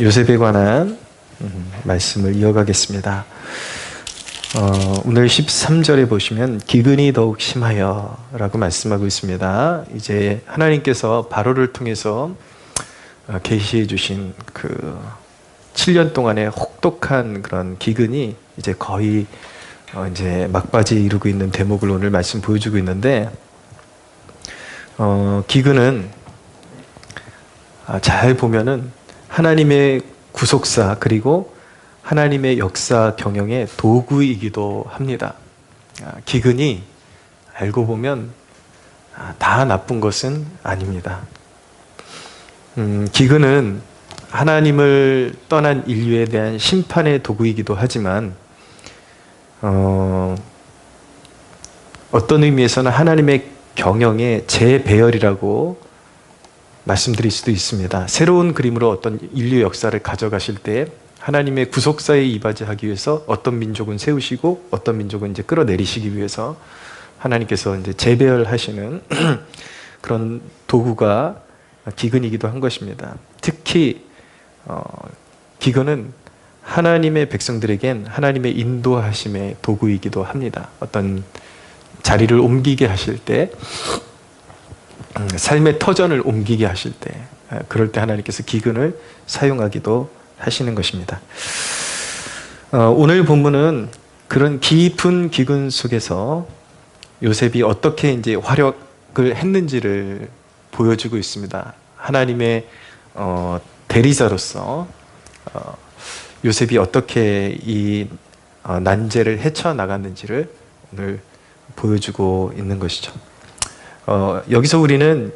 요셉에 관한 말씀을 이어가겠습니다. 오늘 13절에 보시면 기근이 더욱 심하여 라고 말씀하고 있습니다. 이제 하나님께서 바로를 통해서 계시해 주신 그 7년 동안의 혹독한 그런 기근이 이제 거의 이제 막바지에 이르고 있는 대목을 오늘 말씀 보여주고 있는데, 기근은 잘 보면은 하나님의 구속사 그리고 하나님의 역사 경영의 도구이기도 합니다. 기근이 알고 보면 다 나쁜 것은 아닙니다. 기근은 하나님을 떠난 인류에 대한 심판의 도구이기도 하지만 어떤 의미에서는 하나님의 경영의 재배열이라고 말씀드릴 수도 있습니다. 새로운 그림으로 어떤 인류 역사를 가져가실 때 하나님의 구속사에 이바지하기 위해서 어떤 민족은 세우시고 어떤 민족은 이제 끌어내리시기 위해서 하나님께서 이제 재배열하시는 그런 도구가 기근이기도 한 것입니다. 특히 기근은 하나님의 백성들에겐 하나님의 인도하심의 도구이기도 합니다. 어떤 자리를 옮기게 하실 때, 삶의 터전을 옮기게 하실 때, 그럴 때 하나님께서 기근을 사용하기도 하시는 것입니다. 오늘 본문은 그런 깊은 기근 속에서 요셉이 어떻게 이제 활약을 했는지를 보여주고 있습니다. 하나님의 대리자로서 요셉이 어떻게 이 난제를 헤쳐나갔는지를 오늘 보여주고 있는 것이죠. 여기서 우리는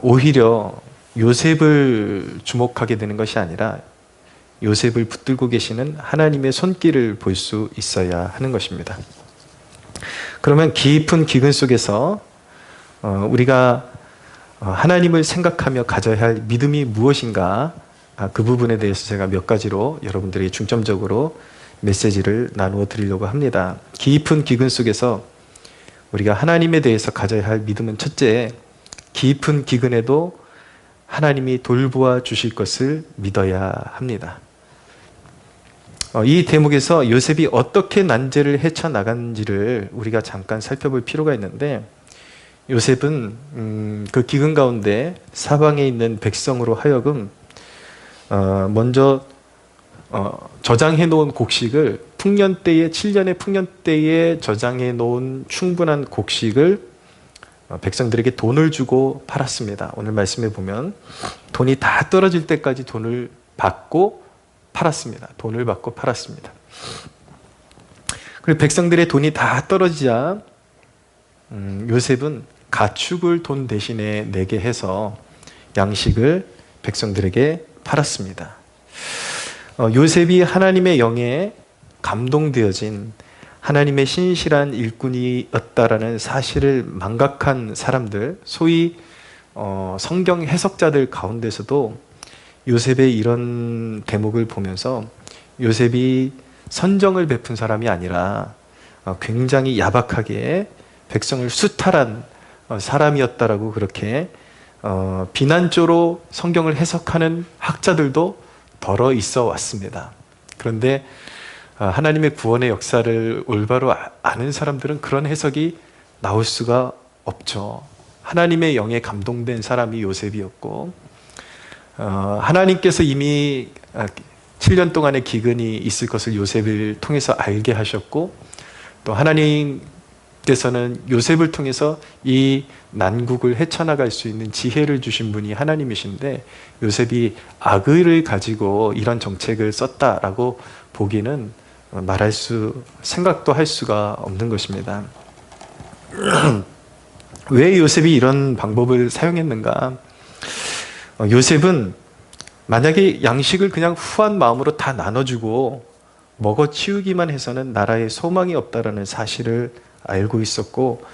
오히려 요셉을 주목하게 되는 것이 아니라 요셉을 붙들고 계시는 하나님의 손길을 볼 수 있어야 하는 것입니다. 그러면 깊은 기근 속에서 우리가 하나님을 생각하며 가져야 할 믿음이 무엇인가, 그 부분에 대해서 제가 몇 가지로 여러분들이 중점적으로 메시지를 나누어 드리려고 합니다. 깊은 기근 속에서 우리가 하나님에 대해서 가져야 할 믿음은, 첫째, 깊은 기근에도 하나님이 돌보아 주실 것을 믿어야 합니다. 이 대목에서 요셉이 어떻게 난제를 헤쳐나간지를 우리가 잠깐 살펴볼 필요가 있는데, 요셉은 그 기근 가운데 사방에 있는 백성으로 하여금 먼저 저장해 놓은 곡식을 풍년 때에, 7년의 풍년 때에 저장해 놓은 충분한 곡식을 백성들에게 돈을 주고 팔았습니다. 오늘 말씀에 보면 돈이 다 떨어질 때까지 돈을 받고 팔았습니다. 돈을 받고 팔았습니다. 그리고 백성들의 돈이 다 떨어지자 요셉은 가축을 돈 대신에 내게 해서 양식을 백성들에게 팔았습니다. 요셉이 하나님의 영에 감동되어진 하나님의 신실한 일꾼이었다라는 사실을 망각한 사람들, 소위 성경 해석자들 가운데서도 요셉의 이런 대목을 보면서 요셉이 선정을 베푼 사람이 아니라 굉장히 야박하게 백성을 수탈한 사람이었다라고 그렇게 비난조로 성경을 해석하는 학자들도 덜어 있어 왔습니다. 그런데 하나님의 구원의 역사를 올바로 아는 사람들은 그런 해석이 나올 수가 없죠. 하나님의 영에 감동된 사람이 요셉이었고, 하나님께서 이미 7년 동안의 기근이 있을 것을 요셉을 통해서 알게 하셨고, 또 하나님께서는 요셉을 통해서 이 난국을 헤쳐나갈 수 있는 지혜를 주신 분이 하나님이신데, 요셉이 악의를 가지고 이런 정책을 썼다라고 보기는 생각도 할 수가 없는 것입니다. 왜 요셉이 이런 방법을 사용했는가? 요셉은 만약에 양식을 그냥 후한 마음으로 다 나눠주고 먹어치우기만 해서는 나라에 소망이 없다라는 사실을 알고 있었고,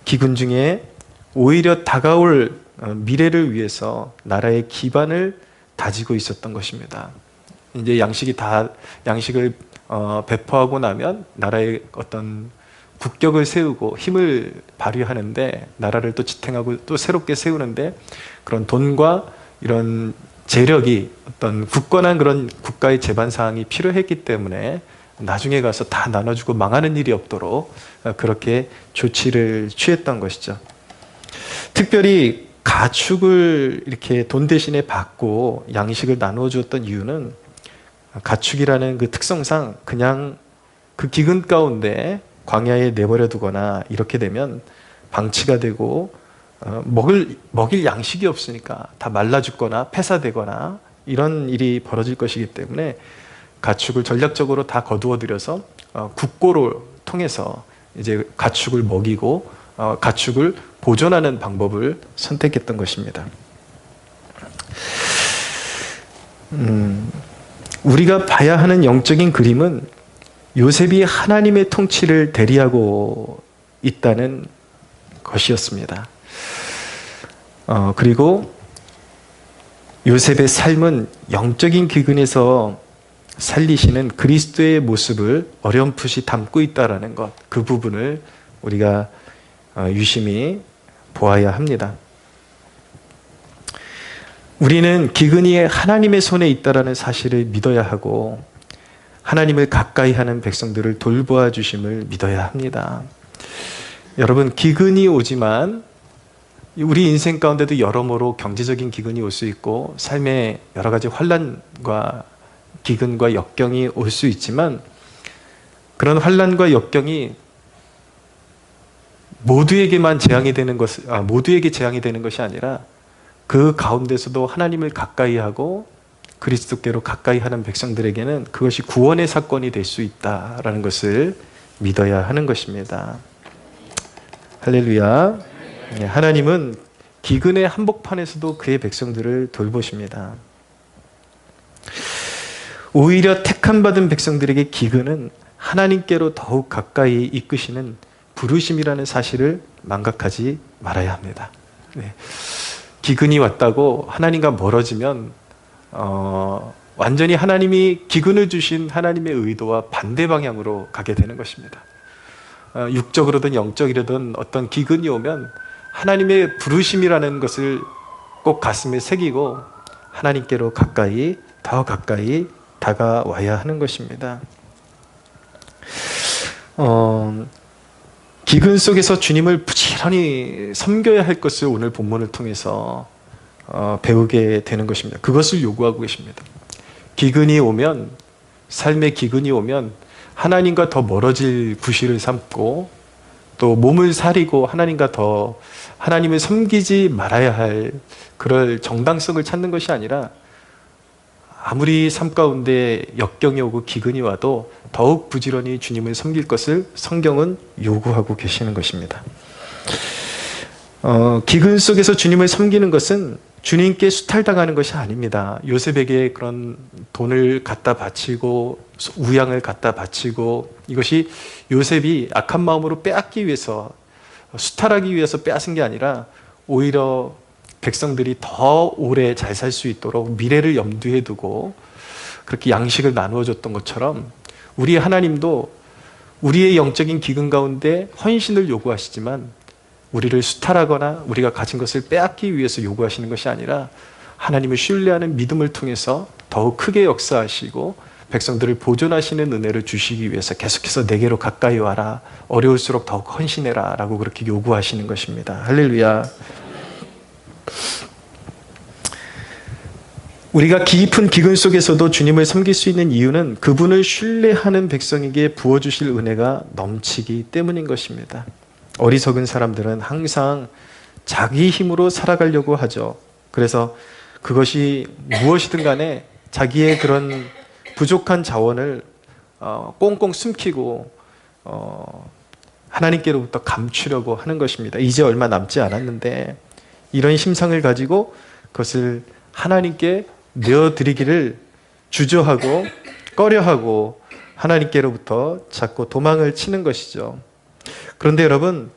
기근 중에 오히려 다가올 미래를 위해서 나라의 기반을 다지고 있었던 것입니다. 이제 양식을 배포하고 나면 나라의 어떤 국격을 세우고 힘을 발휘하는데, 나라를 또 지탱하고 또 새롭게 세우는데 그런 돈과 이런 재력이 어떤 굳건한 그런 국가의 재반 사항이 필요했기 때문에 나중에 가서 다 나눠주고 망하는 일이 없도록 그렇게 조치를 취했던 것이죠. 특별히 가축을 이렇게 돈 대신에 받고 양식을 나누어 주었던 이유는 가축이라는 그 특성상 그냥 그 기근 가운데 광야에 내버려 두거나 이렇게 되면 방치가 되고 먹일 양식이 없으니까 다 말라 죽거나 폐사되거나 이런 일이 벌어질 것이기 때문에 가축을 전략적으로 다 거두어 들여서 국고를 통해서 이제 가축을 먹이고 가축을 보존하는 방법을 선택했던 것입니다. 우리가 봐야 하는 영적인 그림은 요셉이 하나님의 통치를 대리하고 있다는 것이었습니다. 그리고 요셉의 삶은 영적인 기근에서 살리시는 그리스도의 모습을 어렴풋이 담고 있다는 것, 그 부분을 우리가 유심히 보아야 합니다. 우리는 기근이 하나님의 손에 있다는 사실을 믿어야 하고 하나님을 가까이 하는 백성들을 돌보아 주심을 믿어야 합니다. 여러분, 기근이 오지만 우리 인생 가운데도 여러모로 경제적인 기근이 올 수 있고 삶의 여러 가지 환난과 기근과 역경이 올 수 있지만 그런 환난과 역경이 모두에게 재앙이 되는 것이 아니라 그 가운데서도 하나님을 가까이 하고 그리스도께로 가까이 하는 백성들에게는 그것이 구원의 사건이 될 수 있다라는 것을 믿어야 하는 것입니다. 할렐루야. 하나님은 기근의 한복판에서도 그의 백성들을 돌보십니다. 오히려 택함받은 백성들에게 기근은 하나님께로 더욱 가까이 이끄시는 부르심이라는 사실을 망각하지 말아야 합니다. 기근이 왔다고 하나님과 멀어지면 완전히 하나님이 기근을 주신 하나님의 의도와 반대 방향으로 가게 되는 것입니다. 육적으로든 영적이든 어떤 기근이 오면 하나님의 부르심이라는 것을 꼭 가슴에 새기고 하나님께로 더 가까이 다가와야 하는 것입니다. 기근 속에서 주님을 부지런히 섬겨야 할 것을 오늘 본문을 통해서 배우게 되는 것입니다. 그것을 요구하고 계십니다. 삶의 기근이 오면 하나님과 더 멀어질 구실을 삼고 또 몸을 사리고 하나님을 섬기지 말아야 할 그럴 정당성을 찾는 것이 아니라 아무리 삶 가운데 역경이 오고 기근이 와도 더욱 부지런히 주님을 섬길 것을 성경은 요구하고 계시는 것입니다. 기근 속에서 주님을 섬기는 것은 주님께 수탈당하는 것이 아닙니다. 요셉에게 그런 돈을 갖다 바치고 우양을 갖다 바치고 이것이 요셉이 악한 마음으로 빼앗기 위해서 수탈하기 위해서 빼앗은 게 아니라 오히려 백성들이 더 오래 잘 살 수 있도록 미래를 염두에 두고 그렇게 양식을 나누어 줬던 것처럼 우리 하나님도 우리의 영적인 기근 가운데 헌신을 요구하시지만 우리를 수탈하거나 우리가 가진 것을 빼앗기 위해서 요구하시는 것이 아니라 하나님을 신뢰하는 믿음을 통해서 더욱 크게 역사하시고 백성들을 보존하시는 은혜를 주시기 위해서 계속해서 내게로 가까이 와라, 어려울수록 더욱 헌신해라 라고 그렇게 요구하시는 것입니다. 할렐루야. 우리가 깊은 기근 속에서도 주님을 섬길 수 있는 이유는 그분을 신뢰하는 백성에게 부어주실 은혜가 넘치기 때문인 것입니다. 어리석은 사람들은 항상 자기 힘으로 살아가려고 하죠. 그래서 그것이 무엇이든 간에 자기의 그런 부족한 자원을 꽁꽁 숨기고 하나님께로부터 감추려고 하는 것입니다. 이제 얼마 남지 않았는데 이런 심상을 가지고 그것을 하나님께 내어드리기를 주저하고 꺼려하고 하나님께로부터 자꾸 도망을 치는 것이죠. 그런데 여러분,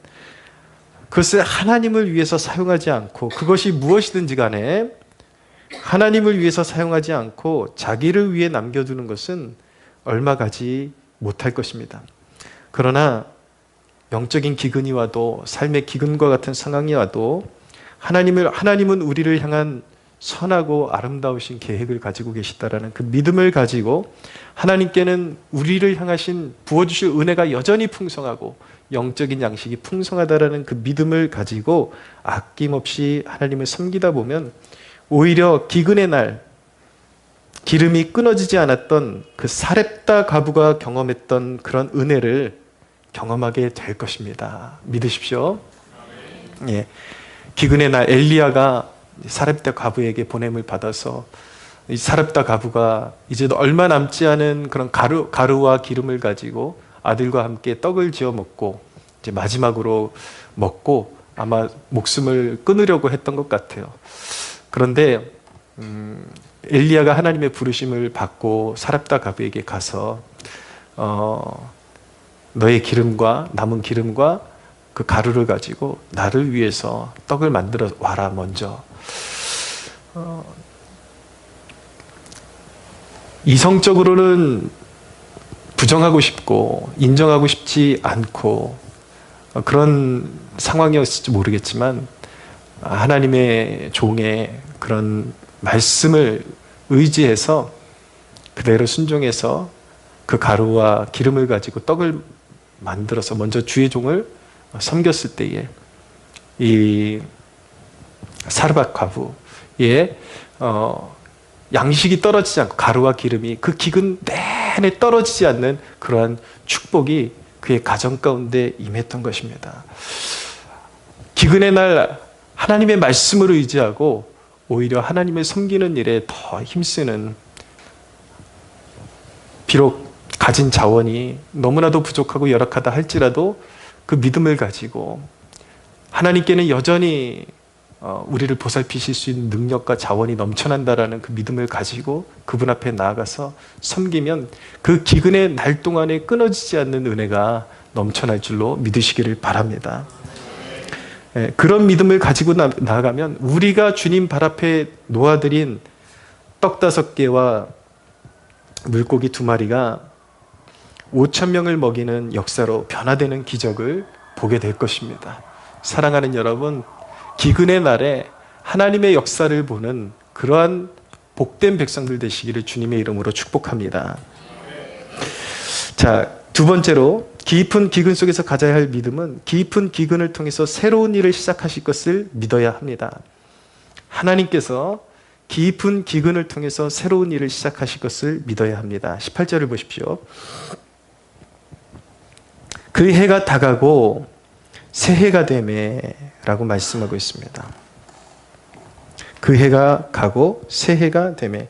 그것을 하나님을 위해서 사용하지 않고 그것이 무엇이든지 간에 하나님을 위해서 사용하지 않고 자기를 위해 남겨두는 것은 얼마 가지 못할 것입니다. 그러나 영적인 기근이 와도 삶의 기근과 같은 상황이 와도 하나님은 우리를 향한 선하고 아름다우신 계획을 가지고 계시다라는 그 믿음을 가지고 하나님께는 우리를 향하신 부어주실 은혜가 여전히 풍성하고 영적인 양식이 풍성하다라는 그 믿음을 가지고 아낌없이 하나님을 섬기다 보면 오히려 기근의 날 기름이 끊어지지 않았던 그 사렙다 과부가 경험했던 그런 은혜를 경험하게 될 것입니다. 믿으십시오. 예. 기근의 날 엘리야가 사렙다 과부에게 보냄을 받아서 이 사렙다 과부가 이제 얼마 남지 않은 그런 가루와 기름을 가지고 아들과 함께 떡을 지어 먹고 이제 마지막으로 먹고 아마 목숨을 끊으려고 했던 것 같아요. 그런데 엘리야가 하나님의 부르심을 받고 사렙다 과부에게 가서 너의 기름과 남은 기름과 그 가루를 가지고 나를 위해서 떡을 만들어 와라 먼저. 이성적으로는 부정하고 싶고 인정하고 싶지 않고 그런 상황이었을지 모르겠지만 하나님의 종의 그런 말씀을 의지해서 그대로 순종해서 그 가루와 기름을 가지고 떡을 만들어서 먼저 주의 종을 섬겼을 때에 이 사르밧 과부의 양식이 떨어지지 않고 가루와 기름이 그 기근 내내 떨어지지 않는 그러한 축복이 그의 가정 가운데 임했던 것입니다. 기근의 날 하나님의 말씀을 의지하고 오히려 하나님을 섬기는 일에 더 힘쓰는, 비록 가진 자원이 너무나도 부족하고 열악하다 할지라도 그 믿음을 가지고 하나님께는 여전히 우리를 보살피실 수 있는 능력과 자원이 넘쳐난다라는 그 믿음을 가지고 그분 앞에 나아가서 섬기면 그 기근의 날 동안에 끊어지지 않는 은혜가 넘쳐날 줄로 믿으시기를 바랍니다. 그런 믿음을 가지고 나아가면 우리가 주님 발 앞에 놓아드린 떡 5개와 물고기 2마리가 5,000명을 먹이는 역사로 변화되는 기적을 보게 될 것입니다. 사랑하는 여러분, 기근의 날에 하나님의 역사를 보는 그러한 복된 백성들 되시기를 주님의 이름으로 축복합니다. 자, 2번째로 깊은 기근 속에서 가져야 할 믿음은 깊은 기근을 통해서 새로운 일을 시작하실 것을 믿어야 합니다. 하나님께서 깊은 기근을 통해서 새로운 일을 시작하실 것을 믿어야 합니다. 18절을 보십시오. 그 해가 다가고 새해가 되매 라고 말씀하고 있습니다. 그 해가 가고 새해가 되매.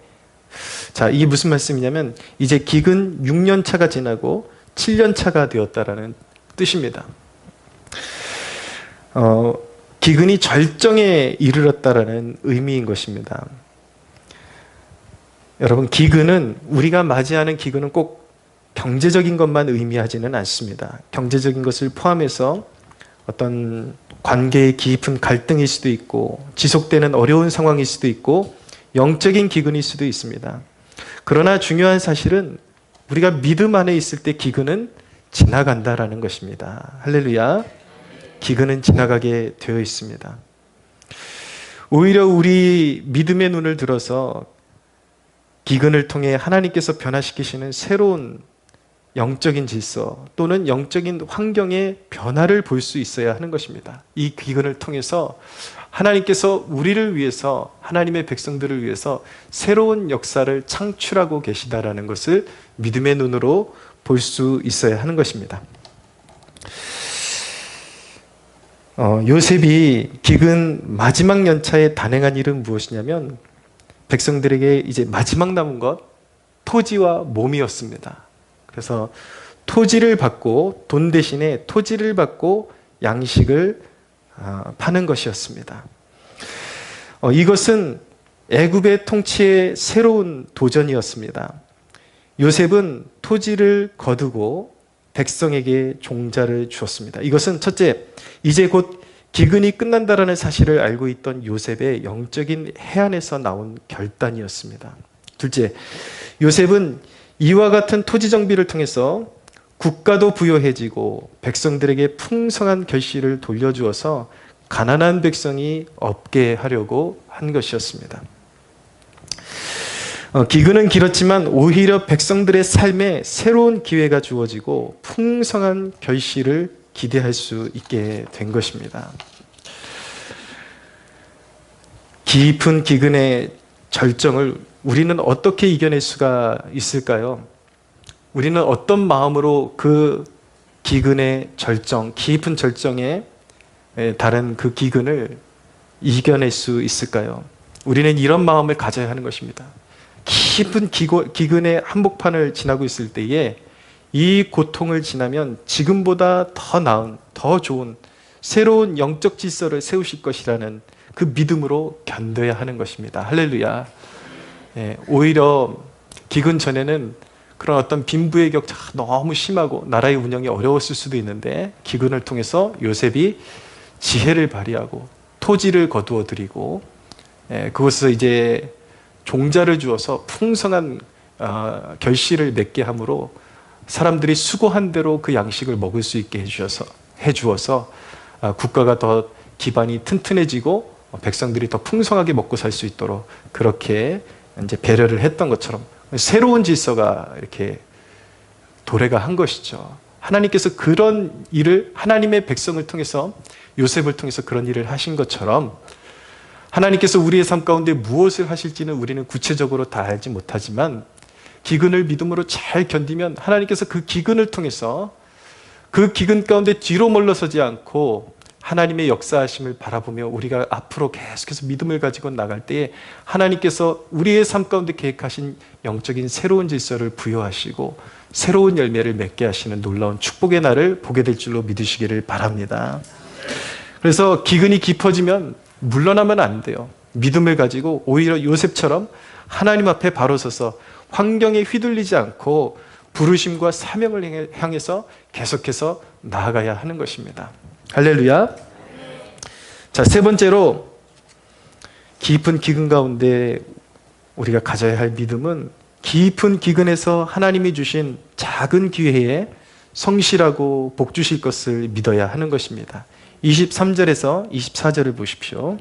자, 이게 무슨 말씀이냐면 이제 기근 6년 차가 지나고 7년 차가 되었다라는 뜻입니다. 기근이 절정에 이르렀다라는 의미인 것입니다. 여러분, 기근은, 우리가 맞이하는 기근은 꼭 경제적인 것만 의미하지는 않습니다. 경제적인 것을 포함해서 어떤 관계의 깊은 갈등일 수도 있고 지속되는 어려운 상황일 수도 있고 영적인 기근일 수도 있습니다. 그러나 중요한 사실은 우리가 믿음 안에 있을 때 기근은 지나간다라는 것입니다. 할렐루야. 기근은 지나가게 되어 있습니다. 오히려 우리 믿음의 눈을 들어서 기근을 통해 하나님께서 변화시키시는 새로운 영적인 질서 또는 영적인 환경의 변화를 볼 수 있어야 하는 것입니다. 이 기근을 통해서 하나님께서 우리를 위해서, 하나님의 백성들을 위해서 새로운 역사를 창출하고 계시다라는 것을 믿음의 눈으로 볼 수 있어야 하는 것입니다. 요셉이 기근 마지막 연차에 단행한 일은 무엇이냐면 백성들에게 이제 마지막 남은 것, 토지와 몸이었습니다. 그래서 토지를 받고, 돈 대신에 토지를 받고 양식을 파는 것이었습니다. 이것은 애굽의 통치의 새로운 도전이었습니다. 요셉은 토지를 거두고 백성에게 종자를 주었습니다. 이것은 첫째, 이제 곧 기근이 끝난다라는 사실을 알고 있던 요셉의 영적인 해안에서 나온 결단이었습니다. 둘째, 요셉은 이와 같은 토지 정비를 통해서 국가도 부유해지고 백성들에게 풍성한 결실을 돌려주어서 가난한 백성이 없게 하려고 한 것이었습니다. 기근은 길었지만 오히려 백성들의 삶에 새로운 기회가 주어지고 풍성한 결실을 기대할 수 있게 된 것입니다. 깊은 기근의 절정을 우리는 어떻게 이겨낼 수가 있을까요? 우리는 어떤 마음으로 그 기근의 절정, 깊은 절정에 다른 그 기근을 이겨낼 수 있을까요? 우리는 이런 마음을 가져야 하는 것입니다. 깊은 기근의 한복판을 지나고 있을 때에 이 고통을 지나면 지금보다 더 나은, 더 좋은 새로운 영적 질서를 세우실 것이라는 그 믿음으로 견뎌야 하는 것입니다. 할렐루야. 오히려 기근 전에는 그런 어떤 빈부의 격차가 너무 심하고 나라의 운영이 어려웠을 수도 있는데 기근을 통해서 요셉이 지혜를 발휘하고 토지를 거두어 드리고 그것을 이제 종자를 주어서 풍성한 결실을 맺게 함으로 사람들이 수고한 대로 그 양식을 먹을 수 있게 해주어서 국가가 더 기반이 튼튼해지고 백성들이 더 풍성하게 먹고 살 수 있도록 그렇게 이제 배려를 했던 것처럼 새로운 질서가 이렇게 도래가 한 것이죠. 하나님께서 그런 일을 하나님의 백성을 통해서 요셉을 통해서 그런 일을 하신 것처럼 하나님께서 우리의 삶 가운데 무엇을 하실지는 우리는 구체적으로 다 알지 못하지만 기근을 믿음으로 잘 견디면 하나님께서 그 기근을 통해서 그 기근 가운데 뒤로 물러서지 않고 하나님의 역사하심을 바라보며 우리가 앞으로 계속해서 믿음을 가지고 나갈 때에 하나님께서 우리의 삶 가운데 계획하신 영적인 새로운 질서를 부여하시고 새로운 열매를 맺게 하시는 놀라운 축복의 날을 보게 될 줄로 믿으시기를 바랍니다. 그래서 기근이 깊어지면 물러나면 안 돼요. 믿음을 가지고 오히려 요셉처럼 하나님 앞에 바로 서서 환경에 휘둘리지 않고 부르심과 사명을 향해서 계속해서 나아가야 하는 것입니다. 할렐루야. 자, 세 번째로 깊은 기근 가운데 우리가 가져야 할 믿음은 깊은 기근에서 하나님이 주신 작은 기회에 성실하고 복 주실 것을 믿어야 하는 것입니다. 23절에서 24절을 보십시오.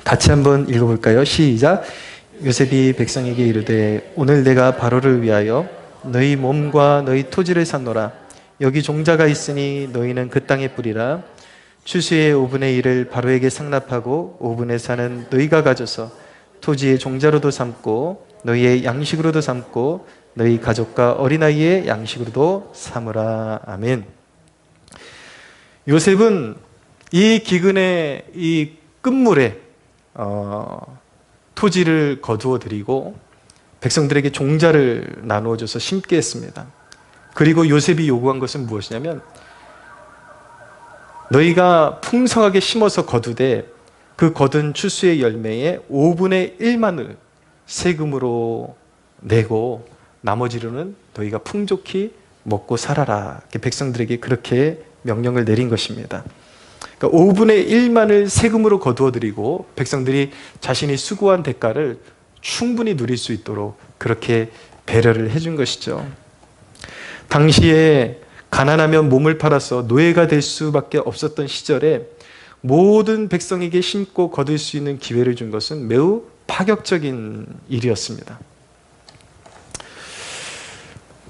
같이 한번 읽어볼까요? 시작. 요셉이 백성에게 이르되 오늘 내가 바로를 위하여 너희 몸과 너희 토지를 샀노라. 여기 종자가 있으니 너희는 그 땅에 뿌리라. 추수의 5분의 1을 바로에게 상납하고 5분의 4는 너희가 가져서 토지의 종자로도 삼고 너희의 양식으로도 삼고 너희 가족과 어린아이의 양식으로도 삼으라. 아멘. 요셉은 이 기근의 이 끝물에 토지를 거두어 드리고 백성들에게 종자를 나누어 줘서 심게 했습니다. 그리고 요셉이 요구한 것은 무엇이냐면 너희가 풍성하게 심어서 거두되 그 거둔 추수의 열매의 5분의 1만을 세금으로 내고 나머지로는 너희가 풍족히 먹고 살아라. 백성들에게 그렇게 명령을 내린 것입니다. 그러니까 5분의 1만을 세금으로 거두어 드리고 백성들이 자신이 수고한 대가를 충분히 누릴 수 있도록 그렇게 배려를 해준 것이죠. 당시에 가난하면 몸을 팔아서 노예가 될 수밖에 없었던 시절에 모든 백성에게 심고 거둘 수 있는 기회를 준 것은 매우 파격적인 일이었습니다.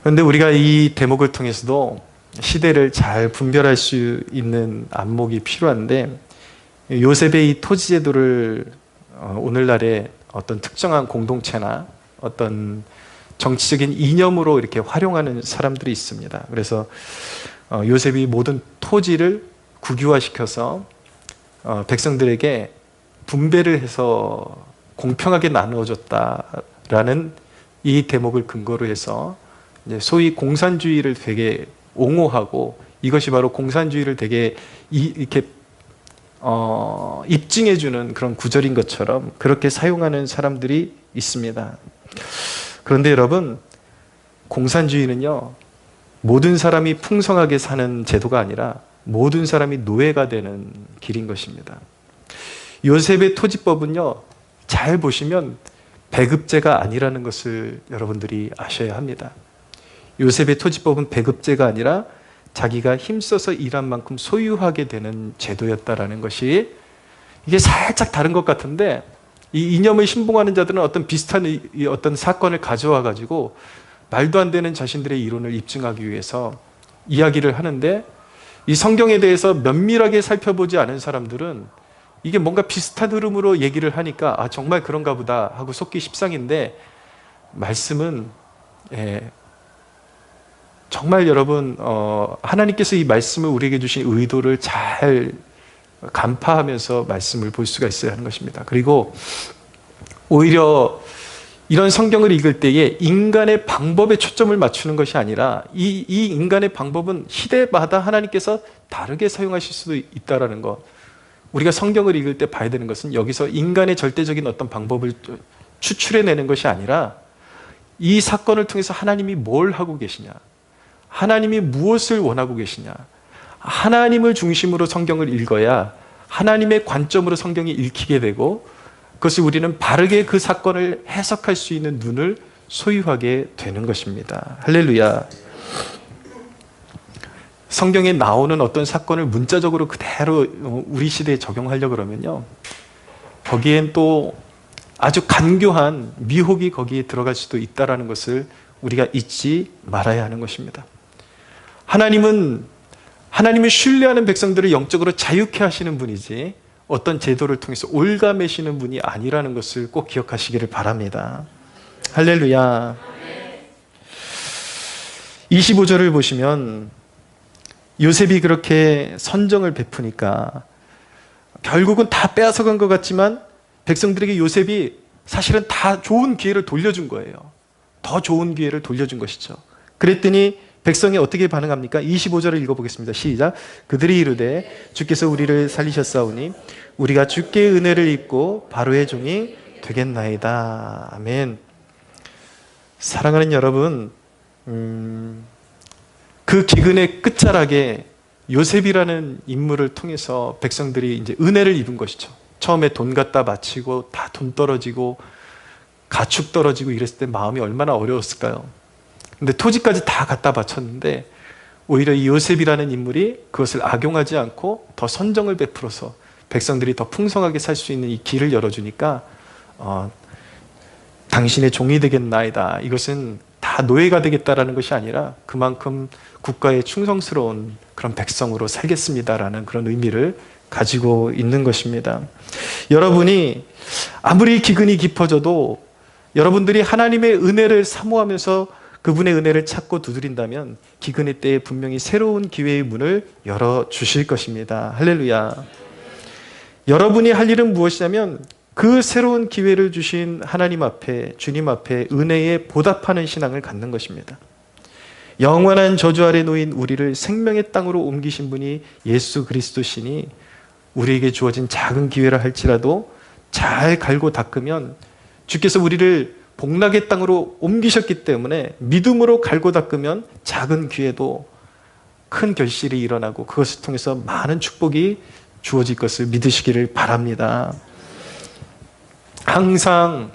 그런데 우리가 이 대목을 통해서도 시대를 잘 분별할 수 있는 안목이 필요한데 요셉의 이 토지 제도를 오늘날의 어떤 특정한 공동체나 어떤 정치적인 이념으로 이렇게 활용하는 사람들이 있습니다. 그래서 요셉이 모든 토지를 국유화시켜서 백성들에게 분배를 해서 공평하게 나누어줬다라는 이 대목을 근거로 해서 소위 공산주의를 되게 옹호하고 이것이 바로 공산주의를 되게 이렇게 입증해주는 그런 구절인 것처럼 그렇게 사용하는 사람들이 있습니다. 그런데 여러분, 공산주의는요, 모든 사람이 풍성하게 사는 제도가 아니라 모든 사람이 노예가 되는 길인 것입니다. 요셉의 토지법은요, 잘 보시면 배급제가 아니라는 것을 여러분들이 아셔야 합니다. 요셉의 토지법은 배급제가 아니라 자기가 힘써서 일한 만큼 소유하게 되는 제도였다라는 것이, 이게 살짝 다른 것 같은데, 이 이념을 신봉하는 자들은 어떤 비슷한 어떤 사건을 가져와 가지고 말도 안 되는 자신들의 이론을 입증하기 위해서 이야기를 하는데, 이 성경에 대해서 면밀하게 살펴보지 않은 사람들은 이게 뭔가 비슷한 흐름으로 얘기를 하니까 아, 정말 그런가 보다 하고 속기 십상인데, 말씀은 정말 여러분, 하나님께서 이 말씀을 우리에게 주신 의도를 잘 간파하면서 말씀을 볼 수가 있어야 하는 것입니다. 그리고 오히려 이런 성경을 읽을 때에 인간의 방법에 초점을 맞추는 것이 아니라 이 인간의 방법은 시대마다 하나님께서 다르게 사용하실 수도 있다는 것. 우리가 성경을 읽을 때 봐야 되는 것은 여기서 인간의 절대적인 어떤 방법을 추출해내는 것이 아니라 이 사건을 통해서 하나님이 뭘 하고 계시냐, 하나님이 무엇을 원하고 계시냐, 하나님을 중심으로 성경을 읽어야 하나님의 관점으로 성경이 읽히게 되고, 그것을 우리는 바르게 그 사건을 해석할 수 있는 눈을 소유하게 되는 것입니다. 할렐루야. 성경에 나오는 어떤 사건을 문자적으로 그대로 우리 시대에 적용하려고 그러면요, 거기엔 또 아주 간교한 미혹이 거기에 들어갈 수도 있다는 것을 우리가 잊지 말아야 하는 것입니다. 하나님을 신뢰하는 백성들을 영적으로 자유케 하시는 분이지 어떤 제도를 통해서 올가매시는 분이 아니라는 것을 꼭 기억하시기를 바랍니다. 할렐루야. 25절을 보시면 요셉이 그렇게 선정을 베푸니까 결국은 다 빼앗아간 것 같지만 백성들에게 요셉이 사실은 다 좋은 기회를 돌려준 거예요. 더 좋은 기회를 돌려준 것이죠. 그랬더니 백성이 어떻게 반응합니까? 25절을 읽어보겠습니다. 시작. 그들이 이르되 주께서 우리를 살리셨사오니 우리가 주께 은혜를 입고 바로의 종이 되겠나이다. 아멘. 사랑하는 여러분, 그 기근의 끝자락에 요셉이라는 인물을 통해서 백성들이 이제 은혜를 입은 것이죠. 처음에 돈 갖다 바치고 다 돈 떨어지고 가축 떨어지고 이랬을 때 마음이 얼마나 어려웠을까요? 근데 토지까지 다 갖다 바쳤는데 오히려 이 요셉이라는 인물이 그것을 악용하지 않고 더 선정을 베풀어서 백성들이 더 풍성하게 살 수 있는 이 길을 열어주니까 당신의 종이 되겠나이다. 이것은 다 노예가 되겠다라는 것이 아니라 그만큼 국가에 충성스러운 그런 백성으로 살겠습니다라는 그런 의미를 가지고 있는 것입니다. 여러분이 아무리 기근이 깊어져도 여러분들이 하나님의 은혜를 사모하면서 그분의 은혜를 찾고 두드린다면 기근의 때에 분명히 새로운 기회의 문을 열어주실 것입니다. 할렐루야. 여러분이 할 일은 무엇이냐면 그 새로운 기회를 주신 하나님 앞에, 주님 앞에 은혜에 보답하는 신앙을 갖는 것입니다. 영원한 저주 아래 놓인 우리를 생명의 땅으로 옮기신 분이 예수 그리스도시니 우리에게 주어진 작은 기회라 할지라도 잘 갈고 닦으면 주께서 우리를 복락의 땅으로 옮기셨기 때문에 믿음으로 갈고 닦으면 작은 기회도 큰 결실이 일어나고 그것을 통해서 많은 축복이 주어질 것을 믿으시기를 바랍니다. 항상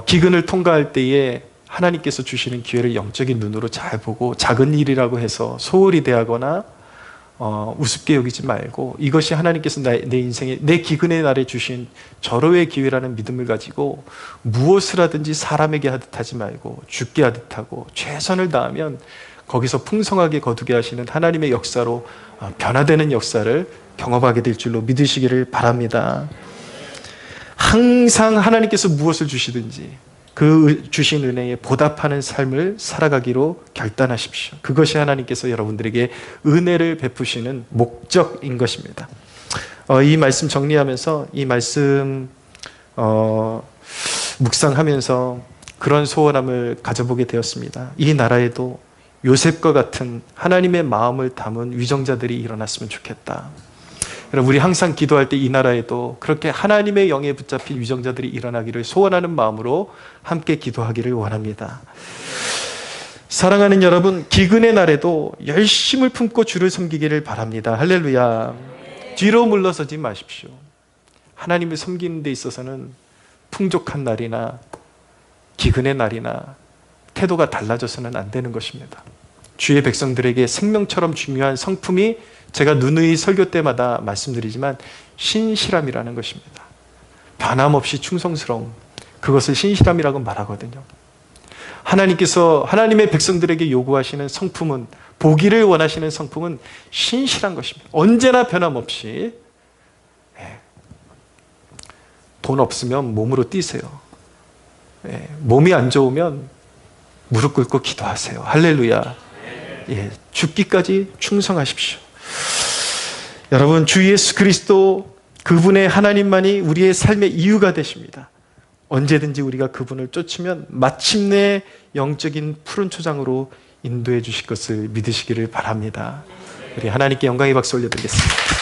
기근을 통과할 때에 하나님께서 주시는 기회를 영적인 눈으로 잘 보고 작은 일이라고 해서 소홀히 대하거나 우습게 여기지 말고 이것이 하나님께서 내 인생에 내 기근의 날에 주신 절호의 기회라는 믿음을 가지고 무엇을 하든지 사람에게 하듯 하지 말고 주께 하듯 하고 최선을 다하면 거기서 풍성하게 거두게 하시는 하나님의 역사로 변화되는 역사를 경험하게 될 줄로 믿으시기를 바랍니다. 항상 하나님께서 무엇을 주시든지 그 주신 은혜에 보답하는 삶을 살아가기로 결단하십시오. 그것이 하나님께서 여러분들에게 은혜를 베푸시는 목적인 것입니다. 이 말씀 정리하면서 이 말씀 묵상하면서 그런 소원함을 가져보게 되었습니다. 이 나라에도 요셉과 같은 하나님의 마음을 담은 위정자들이 일어났으면 좋겠다. 여러분, 우리 항상 기도할 때 이 나라에도 그렇게 하나님의 영에 붙잡힌 위정자들이 일어나기를 소원하는 마음으로 함께 기도하기를 원합니다. 사랑하는 여러분, 기근의 날에도 열심을 품고 주를 섬기기를 바랍니다. 할렐루야. 뒤로 물러서지 마십시오. 하나님을 섬기는 데 있어서는 풍족한 날이나 기근의 날이나 태도가 달라져서는 안 되는 것입니다. 주의 백성들에게 생명처럼 중요한 성품이 제가 누누이 설교 때마다 말씀드리지만 신실함이라는 것입니다. 변함없이 충성스러움, 그것을 신실함이라고 말하거든요. 하나님께서 하나님의 백성들에게 요구하시는 성품은, 보기를 원하시는 성품은 신실한 것입니다. 언제나 변함없이. 돈 없으면 몸으로 뛰세요. 몸이 안 좋으면 무릎 꿇고 기도하세요. 할렐루야. 죽기까지 충성하십시오. 여러분, 주 예수 그리스도, 그분의 하나님만이 우리의 삶의 이유가 되십니다. 언제든지 우리가 그분을 쫓으면 마침내 영적인 푸른 초장으로 인도해 주실 것을 믿으시기를 바랍니다. 우리 하나님께 영광의 박수 올려드리겠습니다.